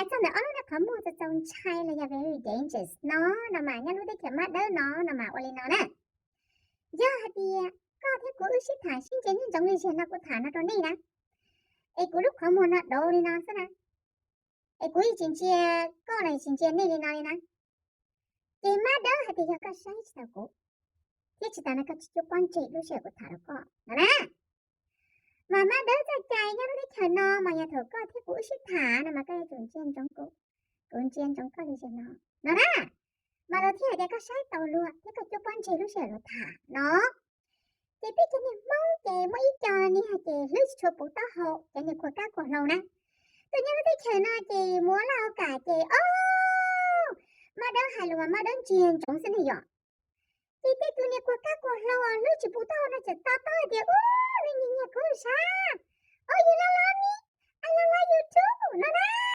I thought the other come with its own child are very dangerous. No, no mà nhá lúc đấy kiểu mắt đỡ nó mà oli nó nè. Giờ thì có thể của sĩ thả sinh chế những giống như thế nào của thả nó trong đi nè. Ê của lúc không muốn nó đâu đi nó sao nè. Ê của ý chính chia có này chính chia này đi nó đi nè. Thì mắt đỡ thì giờ có sai sao của. Thế chỉ ta nó có chút quan trị lúc sẽ của thả nó có. Đó nè. Mà mắt đỡ ra chạy nhá lúc đấy chờ nó mà nhà thử có thể của sĩ thả nè mà cái chuẩn chiên trong cổ. Cuốn chiên trong có đi xem nó. Đó nè. Mà nó thì ở có sai tàu luôn. Thế có chút quan trị lúc sẽ nó thả nó. Chị biết cho nên mong chị mấy trò này hả chị lướt cho bộ tao hộ cho nên của các của lâu nè. Tự nhiên nó thấy chờ nó chị muốn lao cả chị. Mà đơn hài luôn mà đơn chiên chống xin thì dọn. Chị biết tụi này của các của lâu lướt cho bộ tao nó chỉ tao tao thì nó nhìn nhà của sao. Oh you love me. I love you too. Nó